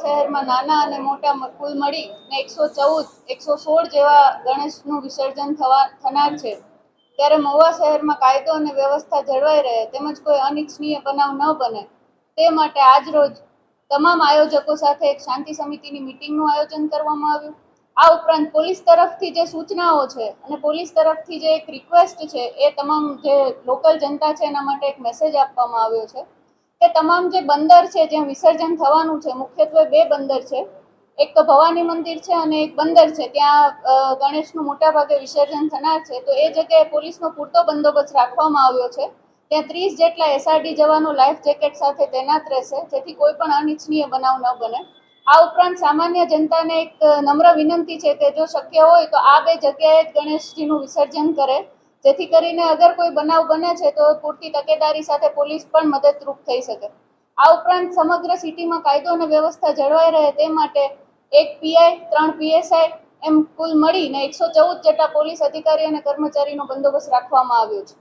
શહેરમાં નાના અને મોટા કુલ મળીને 114, 116 જેવા ગણેશનું વિસર્જન થનાર છે, ત્યારે મહુવા શહેરમાં કાયદો અને વ્યવસ્થા જળવાઈ રહે તેમજ કોઈ અનિચ્છનીય બનાવ ન બને તે માટે આજરોજ તમામ આયોજકો સાથે એક શાંતિ સમિતિની મિટિંગનું આયોજન કરવામાં આવ્યું. આ ઉપરાંત પોલીસ તરફથી જે સૂચનાઓ છે અને પોલીસ તરફથી જે એક રિક્વેસ્ટ છે એ તમામ જે લોકલ જનતા છે એના માટે એક મેસેજ આપવામાં આવ્યો છે કે તમામ જે બંદર છે જ્યાં વિસર્જન થવાનું છે, મુખ્યત્વે બે બંદર છે, એક તો ભવાની મંદિર છે અને એક બંદર છે, ત્યાં ગણેશનું મોટા ભાગે વિસર્જન થનાર છે, તો એ જગ્યાએ પોલીસનો પૂરતો બંદોબસ્ત રાખવામાં આવ્યો છે. ત્યાં 30 જેટલા એસઆરડી જવાનો લાઈફ જેકેટ સાથે તૈનાત રહેશે, જેથી કોઈ પણ અનિચ્છનીય બનાવ ન બને. આ ઉપરાંત સામાન્ય જનતાને એક નમ્ર વિનંતી છે કે જો શક્ય હોય તો આ બે જગ્યાએ જ ગણેશજીનું વિસર્જન કરે, જેથી કરીને અગર કોઈ બનાવ બને છે તો પૂરતી તકેદારી સાથે પોલીસ પણ મદદરૂપ થઈ શકે. આ ઉપરાંત સમગ્ર સિટીમાં કાયદો અને વ્યવસ્થા જળવાઈ રહે તે માટે એક પીઆઈ, 3 પીએસઆઈ એમ કુલ મળીને 114 જેટલા પોલીસ અધિકારી અને કર્મચારીનો બંદોબસ્ત રાખવામાં આવ્યો છે.